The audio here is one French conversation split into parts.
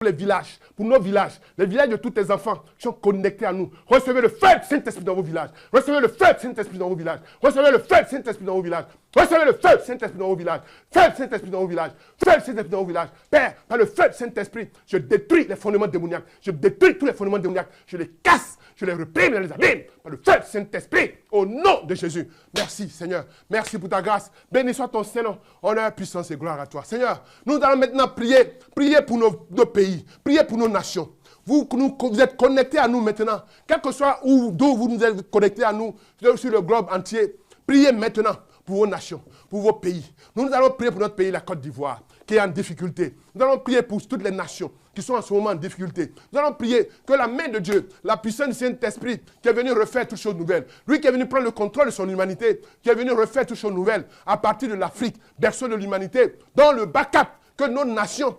les villages, pour nos villages, les villages de tous tes enfants qui sont connectés à nous. Recevez le feu du Saint-Esprit dans vos villages. Recevez le feu du Saint-Esprit dans vos villages. Recevez le feu du Saint-Esprit dans vos villages. Recevez le feu du Saint-Esprit dans vos villages. Feu du Saint-Esprit dans vos villages. Feu du Saint-Esprit dans vos villages. Père, par le feu du Saint-Esprit, je détruis les fondements démoniaques. Je détruis tous les fondements démoniaques. Je les casse. Je les reprime et les abîme par le feu du Saint-Esprit. Au nom de Jésus. Merci Seigneur. Merci pour ta grâce. Béni soit ton Seigneur. Honneur, puissance et gloire à toi. Seigneur, nous allons maintenant prier. Prier pour nos pays. Prier pour nos nations. Vous êtes connectés à nous maintenant. Quel que soit d'où vous nous êtes connectés à nous sur le globe entier. Priez maintenant pour vos nations, pour vos pays. Nous allons prier pour notre pays, la Côte d'Ivoire, qui est en difficulté. Nous allons prier pour toutes les nations qui sont en ce moment en difficulté. Nous allons prier que la main de Dieu, la puissance du Saint-Esprit, qui est venu refaire toutes choses nouvelles, lui qui est venu prendre le contrôle de son humanité, qui est venu refaire toutes choses nouvelles à partir de l'Afrique, berceau de l'humanité, dans le backup, que nos nations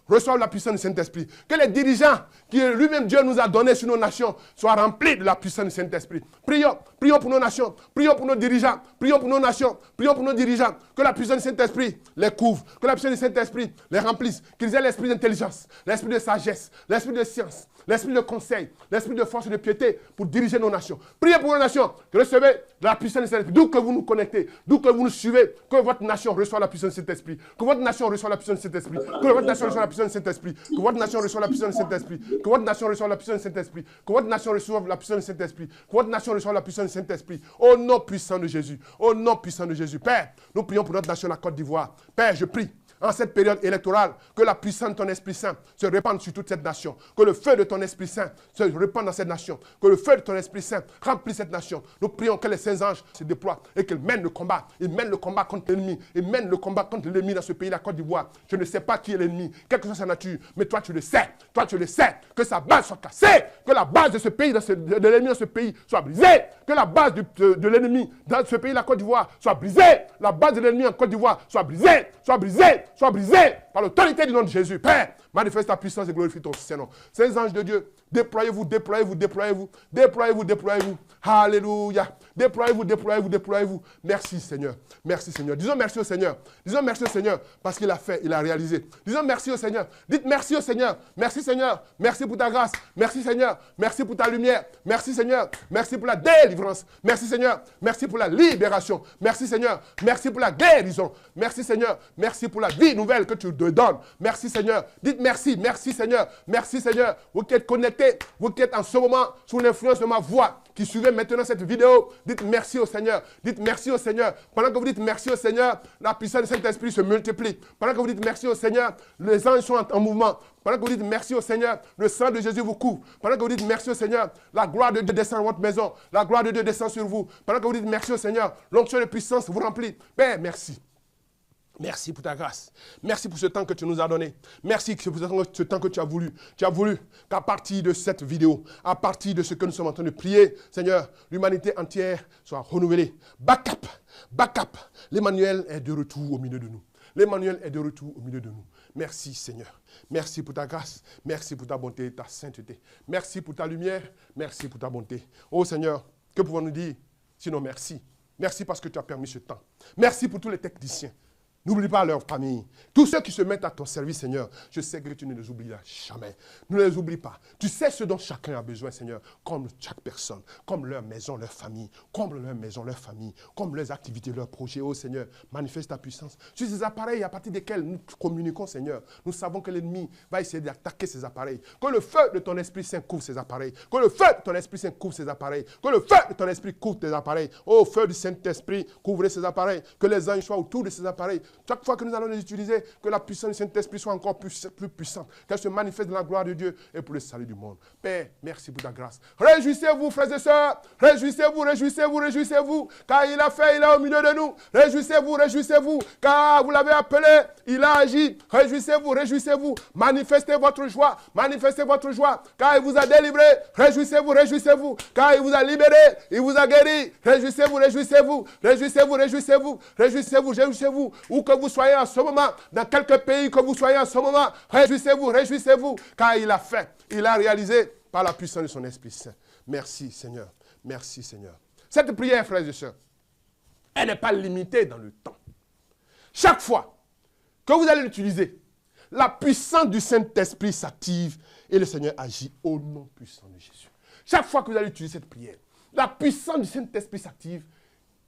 reçoivent la puissance du Saint-Esprit. Que les dirigeants que lui-même Dieu nous a donnés sur nos nations soient remplis de la puissance du Saint-Esprit. Prions pour nos nations, prions pour nos dirigeants, prions pour nos nations, prions pour nos dirigeants. Que la puissance du Saint-Esprit les couvre, que la puissance du Saint-Esprit les remplisse, qu'ils aient l'esprit d'intelligence, l'esprit de sagesse, l'esprit de science, l'esprit de conseil, l'esprit de force et de piété pour diriger nos nations. Priez pour nos nations, recevez la puissance du Saint-Esprit. D'où que vous nous connectez, d'où que vous nous suivez, que votre nation reçoive la puissance du Saint-Esprit. Que votre nation reçoive la puissance du Saint-Esprit. Que votre nation reçoive la puissance du Saint-Esprit. Que votre nation reçoive la puissance du Saint-Esprit. Que votre nation reçoive la puissance du Saint-Esprit. Que votre nation reçoive la puissance du Saint-Esprit. Que votre nation reçoive la puissance du Saint-Esprit. Au nom puissant de Jésus. Au nom puissant de Jésus. Père, nous prions pour notre nation, la Côte d'Ivoire. Père, je prie en cette période électorale, que la puissance de ton Esprit Saint se répande sur toute cette nation. Que le feu de ton Esprit Saint se répande dans cette nation. Que le feu de ton Esprit Saint remplisse cette nation. Nous prions que les saints anges se déploient et qu'ils mènent le combat. Ils mènent le combat contre l'ennemi. Ils mènent le combat contre l'ennemi dans ce pays, la Côte d'Ivoire. Je ne sais pas qui est l'ennemi, quelle que soit sa nature, mais toi tu le sais. Toi tu le sais. Que sa base soit cassée. Que la base de ce pays, de l'ennemi dans ce pays soit brisée. Que la base de l'ennemi dans ce pays, la Côte d'Ivoire, soit brisée. La base de l'ennemi en Côte d'Ivoire soit brisée. Soit brisée. Soit brisée par l'autorité du nom de Jésus. Père, manifeste ta puissance et glorifie ton Saint-Nom. Saints anges de Dieu, déployez-vous, déployez-vous, déployez-vous, déployez-vous, déployez-vous. Alléluia. Déployez-vous, déployez-vous, déployez-vous. Merci Seigneur. Merci Seigneur. Disons merci au Seigneur. Disons merci au Seigneur parce qu'il a fait, il a réalisé. Disons merci au Seigneur. Dites merci au Seigneur. Merci Seigneur. Merci pour ta grâce. Merci Seigneur. Merci pour ta lumière. Merci Seigneur. Merci pour la délivrance. Merci Seigneur. Merci pour la libération. Merci Seigneur. Merci pour la guérison. Merci Seigneur. Merci pour la vie nouvelle que tu te donnes. Merci Seigneur. Dites merci. Merci Seigneur. Merci Seigneur. Vous qui êtes connectés, vous qui êtes en ce moment sous l'influence de ma voix, qui suivez maintenant cette vidéo, dites merci au Seigneur. Dites merci au Seigneur. Pendant que vous dites merci au Seigneur, la puissance du Saint-Esprit se multiplie. Pendant que vous dites merci au Seigneur, les anges sont en mouvement. Pendant que vous dites merci au Seigneur, le sang de Jésus vous couvre. Pendant que vous dites merci au Seigneur, la gloire de Dieu descend dans votre maison. La gloire de Dieu descend sur vous. Pendant que vous dites merci au Seigneur, l'onction de puissance vous remplit. Père, merci. Merci pour ta grâce. Merci pour ce temps que tu nous as donné. Merci pour ce temps que tu as voulu. Tu as voulu qu'à partir de cette vidéo, à partir de ce que nous sommes en train de prier, Seigneur, l'humanité entière soit renouvelée. Backup, backup. L'Emmanuel est de retour au milieu de nous. L'Emmanuel est de retour au milieu de nous. Merci Seigneur. Merci pour ta grâce. Merci pour ta bonté et ta sainteté. Merci pour ta lumière. Merci pour ta bonté. Oh Seigneur, que pouvons-nous dire sinon merci. Merci parce que tu as permis ce temps. Merci pour tous les techniciens. N'oublie pas leur famille. Tous ceux qui se mettent à ton service, Seigneur, je sais que tu ne les oublieras jamais. Ne les oublie pas. Tu sais ce dont chacun a besoin, Seigneur, comme chaque personne, comme leur maison, leur famille, comme leur maison, leur famille, comme leurs activités, leurs projets. Oh Seigneur, manifeste ta puissance. Sur ces appareils à partir desquels nous communiquons, Seigneur, nous savons que l'ennemi va essayer d'attaquer ces appareils. Que le feu de ton Esprit Saint couvre ces appareils. Que le feu de ton Esprit Saint couvre ces appareils. Que le feu de ton Esprit couvre tes appareils. Oh, feu du Saint-Esprit, couvrez ces appareils. Que les anges soient autour de ces appareils. Chaque fois que nous allons les utiliser, que la puissance du Saint-Esprit soit encore plus puissante, qu'elle se manifeste dans la gloire de Dieu et pour le salut du monde. Père, merci pour ta grâce. Réjouissez-vous, frères et sœurs. Réjouissez-vous, réjouissez-vous, réjouissez-vous, car il a fait, il est au milieu de nous. Réjouissez-vous, réjouissez-vous, car vous l'avez appelé, il a agi. Réjouissez-vous, réjouissez-vous. Manifestez votre joie, car il vous a délivré. Réjouissez-vous, réjouissez-vous, car il vous a libéré, il vous a guéri. Réjouissez-vous, réjouissez-vous, réjouissez-vous, réjouissez-vous, réjouissez-vous, réjouissez-vous. Où que vous soyez en ce moment, dans quelques pays que vous soyez en ce moment, réjouissez-vous, réjouissez-vous, car il a fait, il a réalisé par la puissance de son Esprit Saint. Merci Seigneur, merci Seigneur. Cette prière, frères et sœurs, elle n'est pas limitée dans le temps. Chaque fois que vous allez l'utiliser, la puissance du Saint-Esprit s'active et le Seigneur agit au nom puissant de Jésus. Chaque fois que vous allez utiliser cette prière, la puissance du Saint-Esprit s'active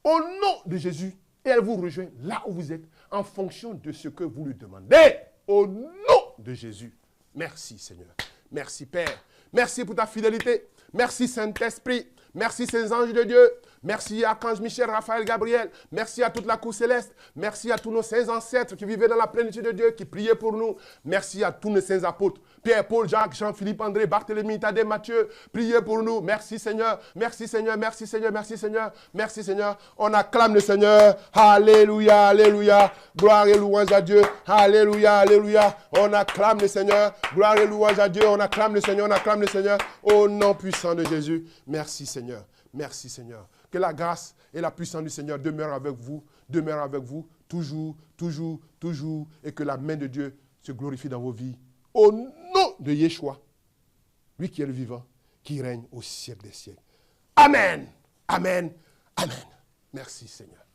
au nom de Jésus et elle vous rejoint là où vous êtes en fonction de ce que vous lui demandez. Au nom de Jésus. Merci Seigneur. Merci Père. Merci pour ta fidélité. Merci Saint-Esprit. Merci Saints Anges de Dieu. Merci à Archange Michel, Raphaël, Gabriel. Merci à toute la cour céleste. Merci à tous nos saints ancêtres qui vivaient dans la plénitude de Dieu, qui priaient pour nous. Merci à tous nos saints apôtres. Pierre, Paul, Jacques, Jean-Philippe, André, Barthélemy, Thaddée, Matthieu. Priez pour nous. Merci Seigneur. Merci Seigneur. Merci Seigneur. Merci Seigneur. Merci Seigneur. On acclame le Seigneur. Alléluia. Alléluia. Gloire et louange à Dieu. Alléluia. Alléluia. On acclame le Seigneur. Gloire et louange à Dieu. On acclame le Seigneur. On acclame le Seigneur. Au nom puissant de Jésus. Merci Seigneur. Merci Seigneur. Que la grâce et la puissance du Seigneur demeurent avec vous, toujours, toujours, toujours, et que la main de Dieu se glorifie dans vos vies. Au nom de Yeshua, lui qui est le vivant, qui règne au siècle des siècles. Amen, amen, amen. Merci Seigneur.